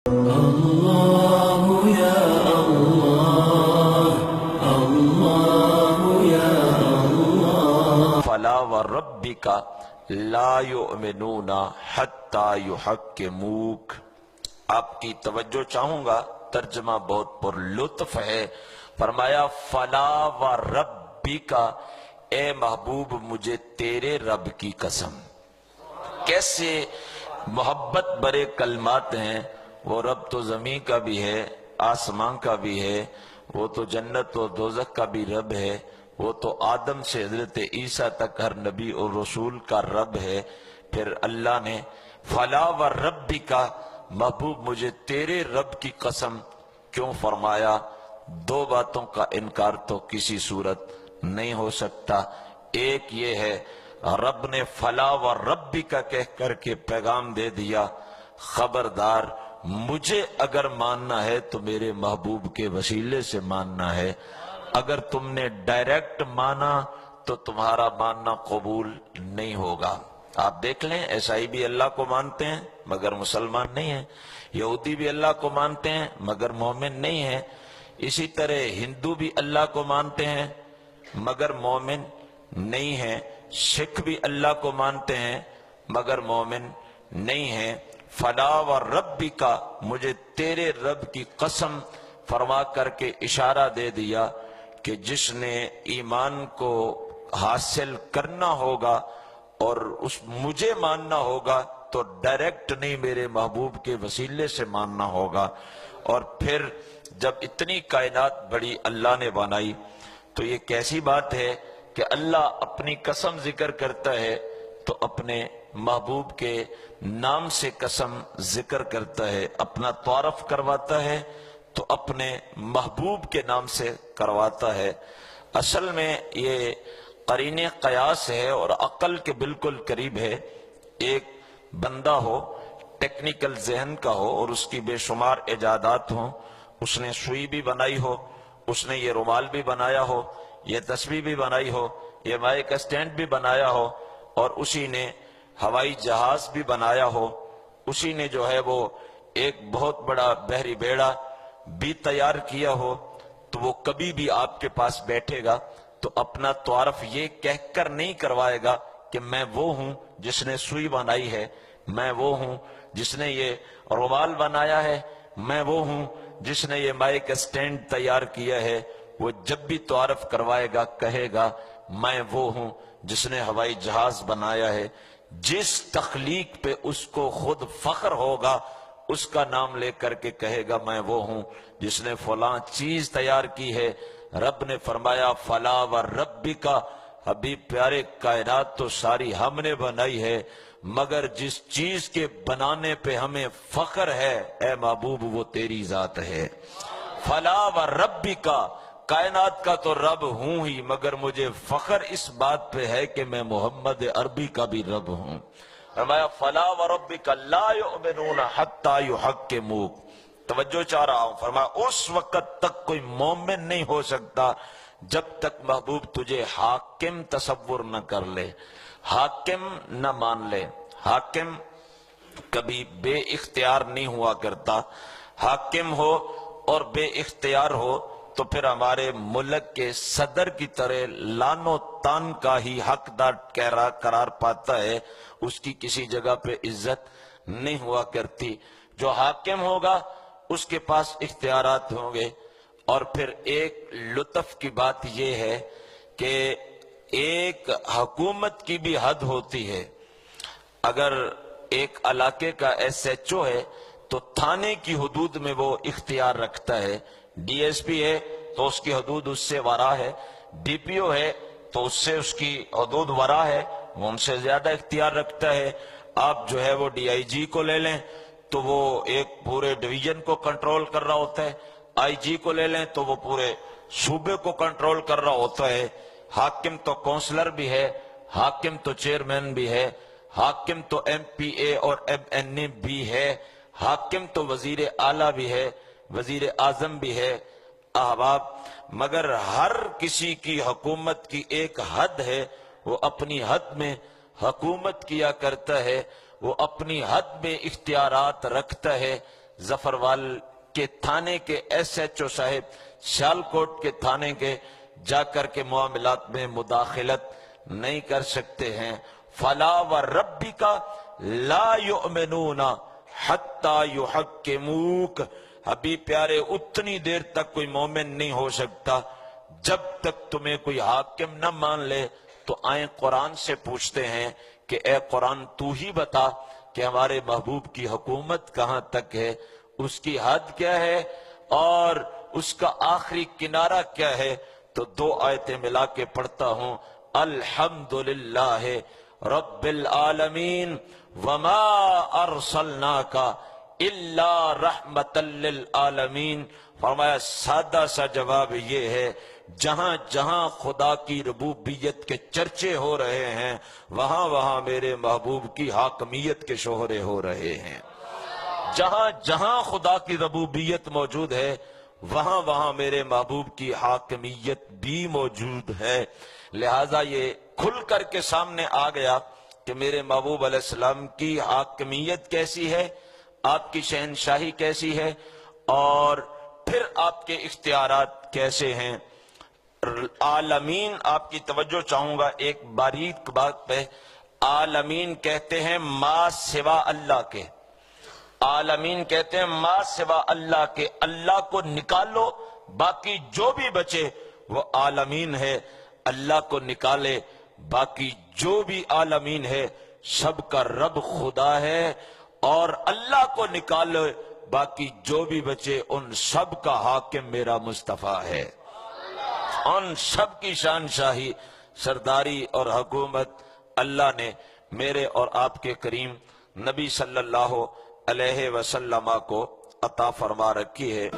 الله يا الله الله يا الله فلا وربك لا يؤمنون حتى يحكموك۔ آپ کی توجہ چاہوں گا، ترجمہ بہت پر لطف ہے۔ فرمایا فلا وربک، اے محبوب مجھے تیرے رب کی قسم۔ کیسے محبت برے کلمات ہیں۔ وہ رب تو زمین کا بھی ہے، آسمان کا بھی ہے، وہ تو جنت و دوزخ کا بھی رب ہے، وہ تو آدم سے حضرت عیسیٰ تک ہر نبی اور رسول کا رب ہے۔ پھر اللہ نے فلا وربک، محبوب مجھے تیرے رب کی قسم کیوں فرمایا؟ دو باتوں کا انکار تو کسی صورت نہیں ہو سکتا۔ ایک یہ ہے، رب نے فلا وربک کہہ کر کے پیغام دے دیا، خبردار مجھے اگر ماننا ہے تو میرے محبوب کے وسیلے سے ماننا ہے۔ اگر تم نے ڈائریکٹ مانا تو تمہارا ماننا قبول نہیں ہوگا۔ آپ دیکھ لیں، عیسائی بھی اللہ کو مانتے ہیں مگر مسلمان نہیں ہیں، یہودی بھی اللہ کو مانتے ہیں مگر مومن نہیں ہیں، اسی طرح ہندو بھی اللہ کو مانتے ہیں مگر مومن نہیں ہیں، سکھ بھی اللہ کو مانتے ہیں مگر مومن نہیں ہیں۔ فلا وربک، مجھے تیرے رب کی قسم فرما کر کے اشارہ دے دیا کہ جس نے ایمان کو حاصل کرنا ہوگا اور مجھے ماننا ہوگا تو ڈائریکٹ نہیں، میرے محبوب کے وسیلے سے ماننا ہوگا۔ اور پھر جب اتنی کائنات بڑی اللہ نے بنائی تو یہ کیسی بات ہے کہ اللہ اپنی قسم ذکر کرتا ہے تو اپنے محبوب کے نام سے قسم ذکر کرتا ہے، اپنا تعارف کرواتا ہے تو اپنے محبوب کے نام سے کرواتا ہے۔ اصل میں یہ قرین قیاس ہے اور عقل کے بالکل قریب ہے۔ ایک بندہ ہو، ٹیکنیکل ذہن کا ہو اور اس کی بے شمار ایجادات ہوں، اس نے سوئی بھی بنائی ہو، اس نے یہ رومال بھی بنایا ہو، یہ تسبیح بھی بنائی ہو، یہ مائک اسٹینڈ بھی بنایا ہو، اور اسی نے ہوائی جہاز بھی بنایا ہو، اسی نے جو ہے وہ ایک بہت بڑا بحری بیڑا بھی تیار کیا ہو، تو وہ کبھی بھی آپ کے پاس بیٹھے گا تو اپنا تعارف یہ کہہ کر نہیں کروائے گا کہ میں وہ ہوں جس نے سوئی بنائی ہے، میں وہ ہوں جس نے یہ رومال بنایا ہے، میں وہ ہوں جس نے یہ مائک اسٹینڈ تیار کیا ہے۔ وہ جب بھی تعارف کروائے گا کہے گا میں وہ ہوں جس نے ہوائی جہاز بنایا ہے۔ جس تخلیق پہ اس کو خود فخر ہوگا اس کا نام لے کر کے کہے گا میں وہ ہوں جس نے فلاں چیز تیار کی ہے۔ رب نے فرمایا فلا وربک، حبیب پیارے کائنات تو ساری ہم نے بنائی ہے مگر جس چیز کے بنانے پہ ہمیں فخر ہے اے محبوب وہ تیری ذات ہے۔ فلا وربک، کائنات کا تو رب ہوں ہی مگر مجھے فخر اس بات پہ ہے کہ میں محمد عربی کا بھی رب ہوں۔ فرمایا فلا وربک لا یؤمنون حتی یحکموک، توجہ چاہ رہا ہوں، فرمایا اس وقت تک کوئی مومن نہیں ہو سکتا جب تک محبوب تجھے حاکم تصور نہ کر لے، حاکم نہ مان لے۔ حاکم کبھی بے اختیار نہیں ہوا کرتا، حاکم ہو اور بے اختیار ہو تو پھر ہمارے ملک کے صدر کی طرح لان و تان کا ہی حقدار قرار پاتا ہے، اس کی کسی جگہ پہ عزت نہیں ہوا کرتی۔ جو حاکم ہوگا اس کے پاس اختیارات ہوں گے۔ اور پھر ایک لطف کی بات یہ ہے کہ ایک حکومت کی بھی حد ہوتی ہے۔ اگر ایک علاقے کا ایس ایچ او ہے تو تھانے کی حدود میں وہ اختیار رکھتا ہے، ڈی ایس پی ہے تو اس کی حدود اس سے ورا ہے، ڈی پی او ہے تو اس سے اس کی حدود ورا ہے، وہ ان سے زیادہ اختیار رکھتا ہے۔ آپ جو ہے وہ ڈی آئی جی کو لے لیں تو وہ ایک پورے ڈویژن کو کنٹرول کر رہا ہوتا ہے، آئی جی کو لے لیں تو وہ پورے صوبے کو کنٹرول کر رہا ہوتا ہے۔ حاکم تو کونسلر بھی ہے، حاکم تو چیئرمین بھی ہے، حاکم تو ایم پی اے اور ایم این اے بھی ہے، حاکم تو وزیر اعلیٰ بھی ہے، وزیر اعظم بھی ہے۔ احباب، مگر ہر کسی کی حکومت کی ایک حد ہے، وہ اپنی حد میں حکومت کیا کرتا ہے، وہ اپنی حد میں اختیارات رکھتا ہے۔ ظفروال کے تھانے کے SHO صاحب، سیالکوٹ کے تھانے کے جا کر کے معاملات میں مداخلت نہیں کر سکتے ہیں۔ فلا وربک لا یؤمنون حتی یحکموک، حبیب پیارے اتنی دیر تک کوئی مومن نہیں ہو سکتا جب تک تمہیں کوئی حاکم نہ مان لے۔ تو آئیں قرآن سے پوچھتے ہیں کہ اے قرآن تو ہی بتا کہ ہمارے محبوب کی حکومت کہاں تک ہے، اس کی حد کیا ہے اور اس کا آخری کنارہ کیا ہے۔ تو دو آیتیں ملا کے پڑھتا ہوں۔ الحمدللہ رب العالمین وما ارسلناک الا رحمت للعالمین۔ فرمایا سادہ سا جواب یہ ہے، جہاں جہاں خدا کی ربوبیت کے چرچے ہو رہے ہیں وہاں وہاں میرے محبوب کی حاکمیت کے شوہرے ہو رہے ہیں۔ جہاں جہاں خدا کی ربوبیت موجود ہے وہاں وہاں میرے محبوب کی حاکمیت بھی موجود ہے۔ لہٰذا یہ کھل کر کے سامنے آ گیا کہ میرے محبوب علیہ السلام کی حاکمیت کیسی ہے، آپ کی شہنشاہی کیسی ہے، اور پھر آپ کے اختیارات کیسے ہیں۔ عالمین، آپ کی توجہ چاہوں گا ایک باریک بات پہ۔ عالمین کہتے ہیں ما سوا اللہ کے، عالمین کہتے ہیں ما سوا اللہ کے، اللہ کو نکالو باقی جو بھی بچے وہ عالمین ہے، اللہ کو نکالے باقی جو بھی عالمین ہے سب کا رب خدا ہے، اور اللہ کو نکالے باقی جو بھی بچے ان سب کا حاکم میرا مصطفیٰ ہے۔ ان سب کی شانشاہی، سرداری اور حکومت اللہ نے میرے اور آپ کے کریم نبی صلی اللہ علیہ وسلم کو عطا فرما رکھی ہے۔